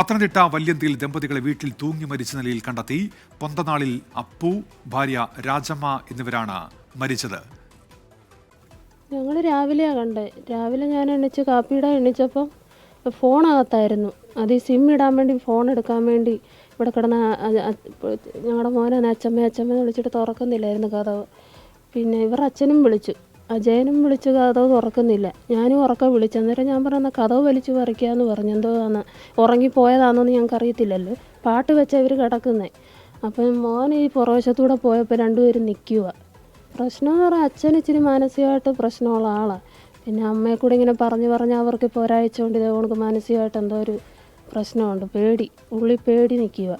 പത്തനംതിട്ട വല്യന്തിയിൽ ദമ്പതികളെ വീട്ടിൽ തൂങ്ങി മരിച്ച നിലയിൽ കണ്ടെത്തി. പൊന്തനാളിൽ അപ്പു, ഭാര്യ രാജമ്മ എന്നിവരാണ് മരിച്ചത്. ഞങ്ങൾ രാവിലെയാണ് കണ്ടത്. രാവിലെ ഞാൻ കാപ്പിയിടാൻ എണ്ണിച്ചപ്പം ഫോണകത്തായിരുന്നു. അത് ഈ സിം ഇടാൻ വേണ്ടി ഫോൺ എടുക്കാൻ വേണ്ടി ഇവിടെ കിടന്ന ഞങ്ങളുടെ മോനെ അച്ഛമ്മ വിളിച്ചിട്ട് തുറക്കുന്നില്ലായിരുന്നു കതവ്. പിന്നെ ഇവർ അച്ഛനും വിളിച്ചു, അജയനും വിളിച്ച് കതവ് തുറക്കുന്നില്ല. ഞാനും ഉറക്കെ വിളിച്ചു. അന്നേരം ഞാൻ പറഞ്ഞ കതവ് വലിച്ചു പറിക്കാമെന്ന് പറഞ്ഞു. എന്തോന്ന് ഉറങ്ങിപ്പോയതാണെന്ന് ഞങ്ങൾക്ക് അറിയത്തില്ലല്ലോ. പാട്ട് വെച്ചാൽ ഇവർ കിടക്കുന്നത്. അപ്പം മോൻ ഈ പുറവശത്തൂടെ പോയപ്പോൾ രണ്ടുപേരും നിൽക്കുക. പ്രശ്നം എന്ന് പറഞ്ഞാൽ അച്ഛൻ ഇച്ചിരി മാനസികമായിട്ട് പ്രശ്നമുള്ള ആളാണ്. പിന്നെ അമ്മയെ കൂടെ ഇങ്ങനെ പറഞ്ഞ് അവർക്കിപ്പോൾ ഒരാഴ്ച കൊണ്ട് ഇതേകണക്ക് മാനസികമായിട്ട് എന്തോ ഒരു പ്രശ്നമുണ്ട്. ഉള്ളിൽ പേടി നിൽക്കുക.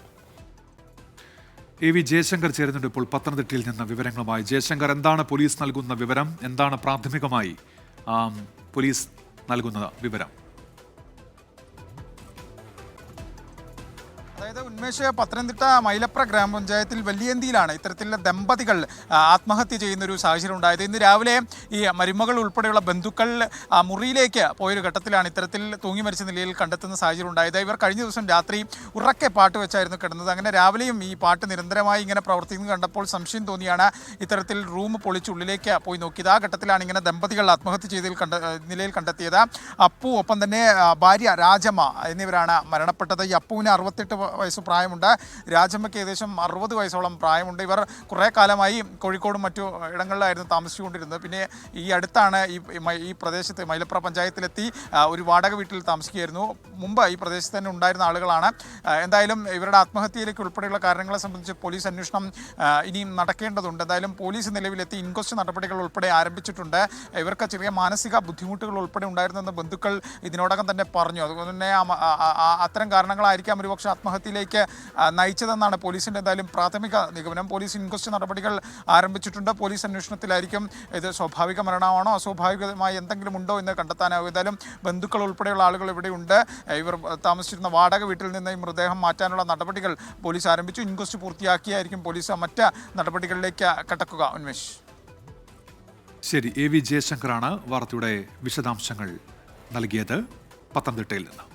എ വി ജയശങ്കർ ചേരുന്നുണ്ട് ഇപ്പോൾ പത്തനംതിട്ടയിൽ നിന്ന് വിവരങ്ങളുമായി. ജയശങ്കർ, എന്താണ് പോലീസ് നൽകുന്ന വിവരം? എന്താണ് പ്രാഥമികമായി പോലീസ് നൽകുന്ന വിവരം? അതായത് ഉന്മേഷ്, പത്തനംതിട്ട മൈലപ്ര ഗ്രാമപഞ്ചായത്തിൽ വല്യന്തിയിലാണ് ഇത്തരത്തിലുള്ള ദമ്പതികൾ ആത്മഹത്യ ചെയ്യുന്നൊരു സാഹചര്യം ഉണ്ടായത്. ഇന്ന് രാവിലെ ഈ മരുമകൾ ഉൾപ്പെടെയുള്ള ബന്ധുക്കൾ മുറിയിലേക്ക് പോയൊരു ഘട്ടത്തിലാണ് ഇത്തരത്തിൽ തൂങ്ങി മരിച്ച നിലയിൽ കണ്ടെത്തുന്ന സാഹചര്യം ഉണ്ടായത്. ഇവർ കഴിഞ്ഞ ദിവസം രാത്രി ഉറക്കെ പാട്ട് വെച്ചായിരുന്നു കിടന്നത്. അങ്ങനെ രാവിലെയും ഈ പാട്ട് നിരന്തരമായി ഇങ്ങനെ പ്രവർത്തിക്കുന്നത് കണ്ടപ്പോൾ സംശയം തോന്നിയാണ് ഇത്തരത്തിൽ റൂം പൊളിച്ച് ഉള്ളിലേക്ക് പോയി നോക്കിയത്. ആ ഘട്ടത്തിലാണ് ഇങ്ങനെ ദമ്പതികൾ ആത്മഹത്യ ചെയ്ത നിലയിൽ കണ്ടെത്തിയത്. അപ്പു, ഒപ്പം തന്നെ ഭാര്യ രാജമ്മ എന്നിവരാണ് മരണപ്പെട്ടത്. ഈ അപ്പുവിന് 68 വയസ്സ് പ്രായമുണ്ട്. രാജമ്മയ്ക്ക് ഏകദേശം 60 വയസ്സോളം പ്രായമുണ്ട്. ഇവർ കുറേ കാലമായി കോഴിക്കോടും മറ്റു ഇടങ്ങളിലായിരുന്നു താമസിച്ചുകൊണ്ടിരുന്നത്. പിന്നെ ഈ അടുത്താണ് ഈ പ്രദേശത്ത് മൈലപ്ര പഞ്ചായത്തിലെത്തി ഒരു വാടക വീട്ടിൽ താമസിക്കുകയായിരുന്നു. മുമ്പ് ഈ പ്രദേശത്ത് തന്നെ ഉണ്ടായിരുന്ന ആളുകളാണ്. എന്തായാലും ഇവരുടെ ആത്മഹത്യയിലേക്ക് ഉൾപ്പെടെയുള്ള കാരണങ്ങളെ സംബന്ധിച്ച് പോലീസ് അന്വേഷണം ഇനിയും നടക്കേണ്ടതുണ്ട്. എന്തായാലും പോലീസ് നിലവിലെത്തി ഇൻക്വസ്റ്റ് നടപടികൾ ഉൾപ്പെടെ ആരംഭിച്ചിട്ടുണ്ട്. ഇവർക്ക് ചെറിയ മാനസിക ബുദ്ധിമുട്ടുകൾ ഉൾപ്പെടെ ഉണ്ടായിരുന്നെന്ന് ബന്ധുക്കൾ ഇതിനോടകം തന്നെ പറഞ്ഞു. അതുകൊണ്ട് തന്നെ അത്തരം കാരണങ്ങളായിരിക്കാം ഒരുപക്ഷെ ആത്മഹത്യയിലേക്ക് നയിച്ചതെന്നാണ് പോലീസിൻ്റെ എന്തായാലും പ്രാഥമിക നിഗമനം. പോലീസ് ഇൻക്വസ്റ്റ് നടപടികൾ ആരംഭിച്ചിട്ടുണ്ട്. പോലീസ് അന്വേഷണത്തിലായിരിക്കും ഇത് സ്വാഭാവിക മരണമാണോ അസ്വാഭാവികമായി എന്തെങ്കിലും ഉണ്ടോ എന്ന് കണ്ടെത്താനാകും. എന്തായാലും ബന്ധുക്കൾ ഉൾപ്പെടെയുള്ള ആളുകൾ ഇവിടെയുണ്ട്. ഇവർ താമസിച്ചിരുന്ന വാടക വീട്ടിൽ നിന്ന് ഈ മൃതദേഹം മാറ്റാനുള്ള നടപടികൾ പോലീസ് ആരംഭിച്ചു. ഇൻക്വസ്റ്റ് പൂർത്തിയാക്കിയായിരിക്കും പോലീസ് മറ്റ് നടപടികളിലേക്ക് കടക്കുക. ഉന്മേഷ്, ശരി. എ വി ജയശങ്കറാണ് വാർത്തയുടെ വിശദാംശങ്ങൾ നൽകിയത് പത്തനംതിട്ടയിൽ നിന്ന്.